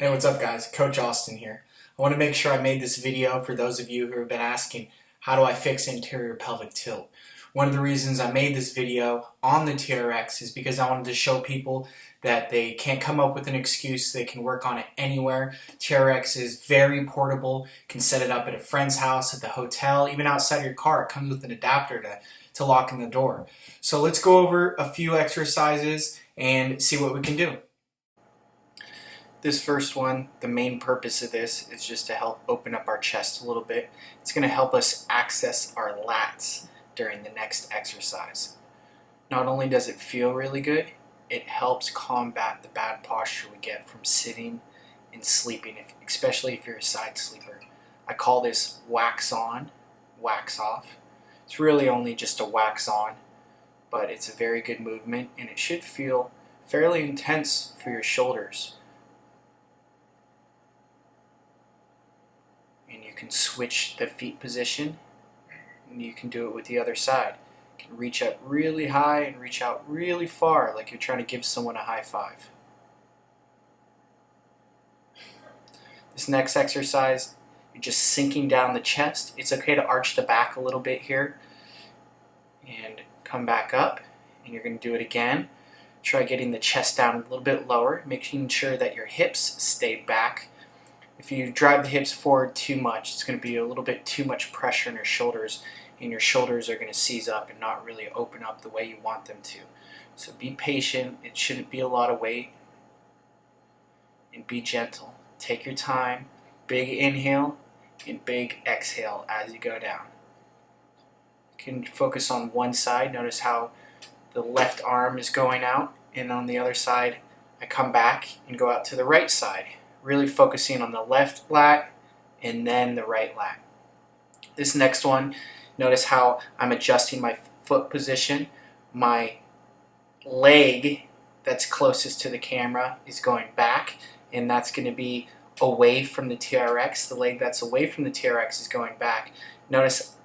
Hey, what's up guys? Coach Austin here. I want to make sure I made this video for those of you who have been asking, how do I fix anterior pelvic tilt? One of the reasons I made this video on the TRX is because I wanted to show people that they can't come up with an excuse. They can work on it anywhere. TRX is very portable. You can set it up at a friend's house, at the hotel, even outside your car. It comes with an adapter to lock in the door. So let's go over a few exercises and see what we can do. This first one, the main purpose of this is just to help open up our chest a little bit. It's going to help us access our lats during the next exercise. Not only does it feel really good, it helps combat the bad posture we get from sitting and sleeping, especially if you're a side sleeper. I call this wax on, wax off. It's really only just a wax on, but it's a very good movement and it should feel fairly intense for your shoulders. And you can switch the feet position, and you can do it with the other side. You can reach up really high and reach out really far, like you're trying to give someone a high five. This next exercise, you're just sinking down the chest. It's okay to arch the back a little bit here and come back up, and you're going to do it again. Try getting the chest down a little bit lower, making sure that your hips stay back. If you drive the hips forward too much, it's going to be a little bit too much pressure on your shoulders, and your shoulders are going to seize up and not really open up the way you want them to. So be patient. It shouldn't be a lot of weight. And be gentle. Take your time. Big inhale and big exhale as you go down. You can focus on one side. Notice how the left arm is going out, and on the other side, I come back and go out to the right side. Really focusing on the left lat and then the right lat. This next one, notice how I'm adjusting my foot position. My leg that's closest to the camera is going back, and that's going to be away from the TRX. The leg that's away from the TRX is going back. Notice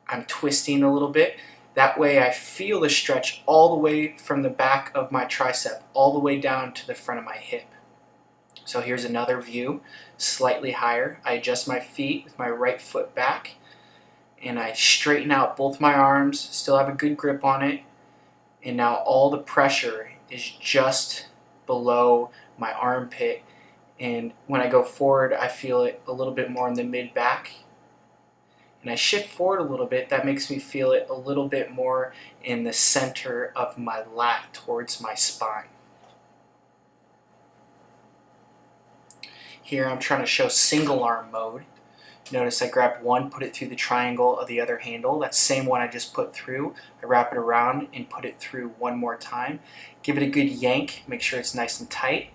I'm twisting a little bit. That way I feel the stretch all the way from the back of my tricep, all the way down to the front of my hip. So here's another view, slightly higher. I adjust my feet with my right foot back, and I straighten out both my arms, still have a good grip on it, and now all the pressure is just below my armpit, and when I go forward I feel it a little bit more in the mid-back, and I shift forward a little bit. That makes me feel it a little bit more in the center of my lat towards my spine. Here I'm trying to show single arm mode. Notice I grab one, put it through the triangle of the other handle. That same one I just put through, I wrap it around and put it through one more time. Give it a good yank, make sure it's nice and tight.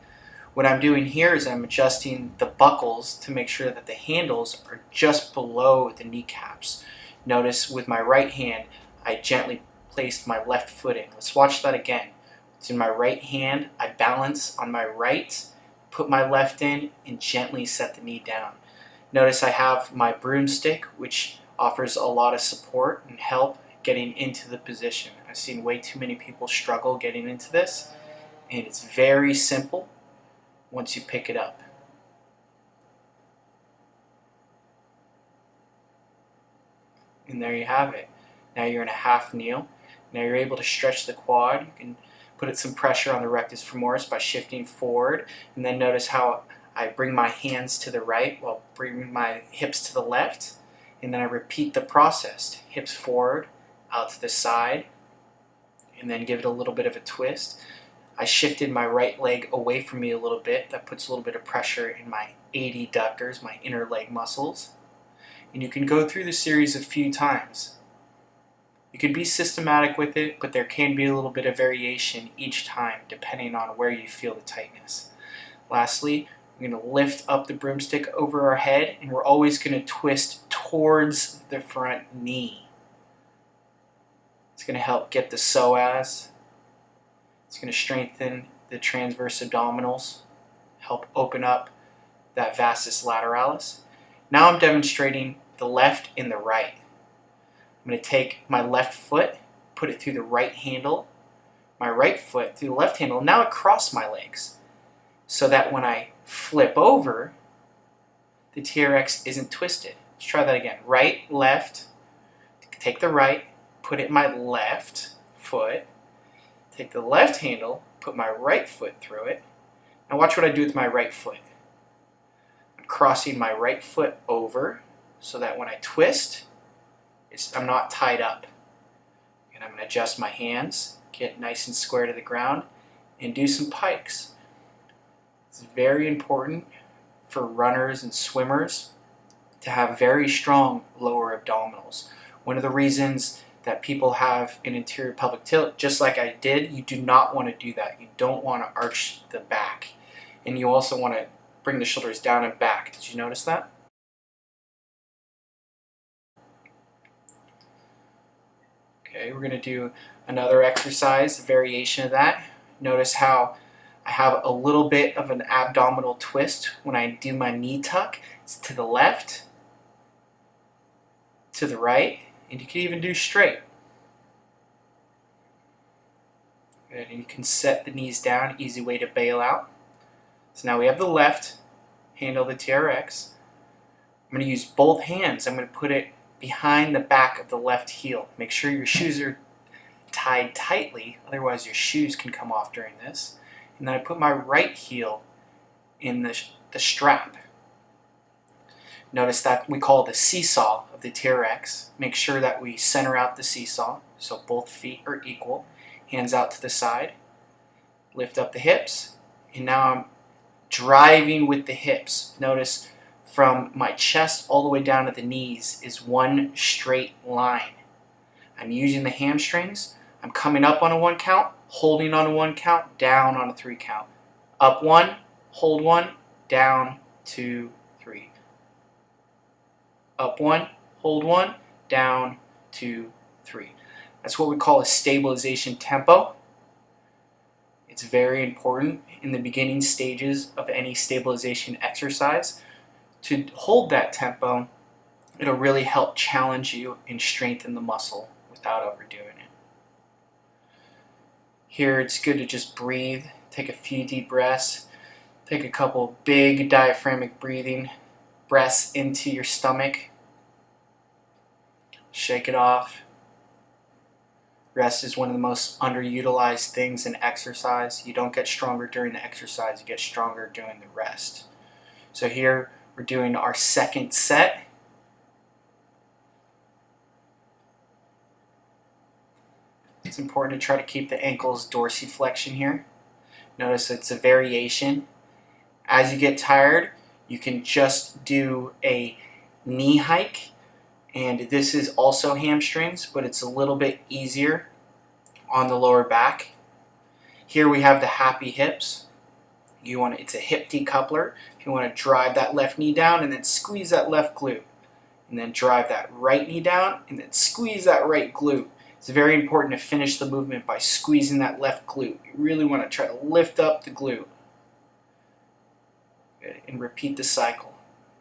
What I'm doing here is I'm adjusting the buckles to make sure that the handles are just below the kneecaps. Notice with my right hand, I gently placed my left foot in. Let's watch that again. It's in my right hand, I balance on my right, put my left in, and gently set the knee down. Notice I have my broomstick, which offers a lot of support and help getting into the position. I've seen way too many people struggle getting into this, and it's very simple once you pick it up. And there you have it. Now you're in a half kneel. Now you're able to stretch the quad. You can put some pressure on the rectus femoris by shifting forward, and then notice how I bring my hands to the right while bringing my hips to the left, and then I repeat the process. Hips forward, out to the side, and then give it a little bit of a twist. I shifted my right leg away from me a little bit. That puts a little bit of pressure in my adductors, my inner leg muscles. And you can go through the series a few times. You can be systematic with it, but there can be a little bit of variation each time depending on where you feel the tightness. Lastly, we're going to lift up the broomstick over our head, and we're always going to twist towards the front knee. It's going to help get the psoas. It's going to strengthen the transverse abdominals, help open up that vastus lateralis. Now I'm demonstrating the left and the right. I'm going to take my left foot, put it through the right handle, my right foot through the left handle, now across my legs. so that when I flip over, the TRX isn't twisted. Let's try that again. Right, left, take the right, put it in my left foot, take the left handle, put my right foot through it. Now watch what I do with my right foot. I'm crossing my right foot over so that when I twist, I'm not tied up. And I'm going to adjust my hands, get nice and square to the ground, and do some pikes. It's very important for runners and swimmers to have very strong lower abdominals. One of the reasons that people have an anterior pelvic tilt, just like I did, you do not want to do that. You don't want to arch the back. And you also want to bring the shoulders down and back. Did you notice that? Okay, we're going to do another exercise, a variation of that. Notice how I have a little bit of an abdominal twist when I do my knee tuck. It's to the left, to the right, and you can even do straight. Good. And you can set the knees down, easy way to bail out. So now we have the left, handle the TRX. I'm going to use both hands. I'm going to put it behind the back of the left heel. Make sure your shoes are tied tightly, otherwise your shoes can come off during this. And then I put my right heel in the strap. Notice that we call it the seesaw of the TRX. Make sure that we center out the seesaw so both feet are equal. Hands out to the side. Lift up the hips. And now I'm driving with the hips. Notice from my chest all the way down to the knees is one straight line. I'm using the hamstrings. I'm coming up on a 1 count, holding on a 1 count, down on a 3 count. Up 1, hold 1, down 2, 3. Up 1, hold 1, down 2, 3. That's what we call a stabilization tempo. It's very important in the beginning stages of any stabilization exercise to hold that tempo. It'll really help challenge you and strengthen the muscle without overdoing it. Here it's good to just breathe, take a few deep breaths, take a couple big diaphragmatic breaths into your stomach, shake it off. Rest is one of the most underutilized things in exercise. You don't get stronger during the exercise, you get stronger during the rest. So here we're doing our second set. It's important to try to keep the ankles dorsiflexion here. Notice it's a variation. As you get tired, you can just do a knee hike, and this is also hamstrings, but it's a little bit easier on the lower back. Here we have the happy hips. It's a hip decoupler. If you want to drive that left knee down and then squeeze that left glute, and then drive that right knee down and then squeeze that right glute. It's very important to finish the movement by squeezing that left glute. You really want to try to lift up the glute. Good. And repeat the cycle.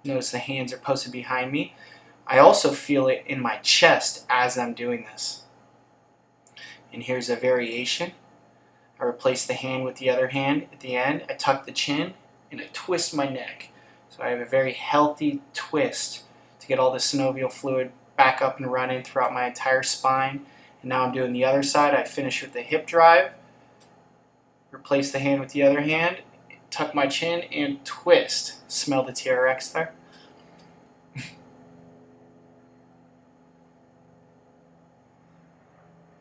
Notice the hands are posted behind me. I also feel it in my chest as I'm doing this. And here's a variation. I replace the hand with the other hand at the end. I tuck the chin and I twist my neck. So I have a very healthy twist to get all the synovial fluid back up and running throughout my entire spine. And now I'm doing the other side. I finish with the hip drive, replace the hand with the other hand, tuck my chin, and twist. Smell the TRX there?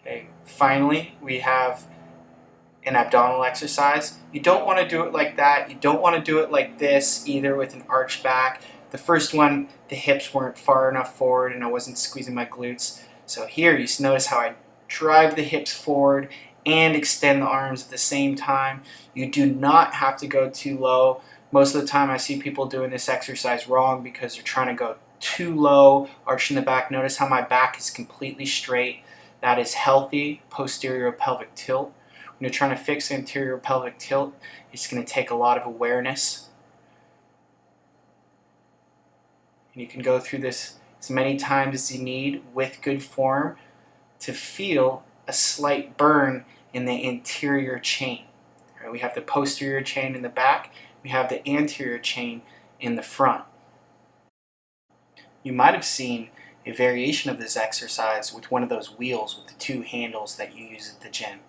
Okay, finally, we have an abdominal exercise. You don't want to do it like that. You don't want to do it like this either with an arched back. The first one, the hips weren't far enough forward and I wasn't squeezing my glutes. So here you notice how I drive the hips forward and extend the arms at the same time. You do not have to go too low. Most of the time I see people doing this exercise wrong because they're trying to go too low, arching the back. Notice how my back is completely straight. That is healthy posterior pelvic tilt. When you're trying to fix anterior pelvic tilt, it's going to take a lot of awareness. And you can go through this as many times as you need with good form to feel a slight burn in the anterior chain. Right? We have the posterior chain in the back, we have the anterior chain in the front. You might have seen a variation of this exercise with one of those wheels with the two handles that you use at the gym.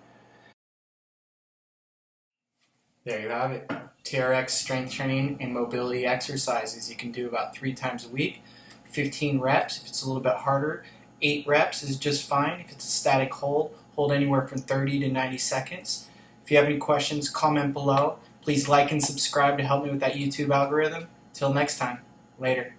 There you have it. TRX strength training and mobility exercises you can do about 3 times a week. 15 reps if it's a little bit harder. 8 reps is just fine. If it's a static hold, hold anywhere from 30 to 90 seconds. If you have any questions, comment below. Please like and subscribe to help me with that YouTube algorithm. Till next time, later.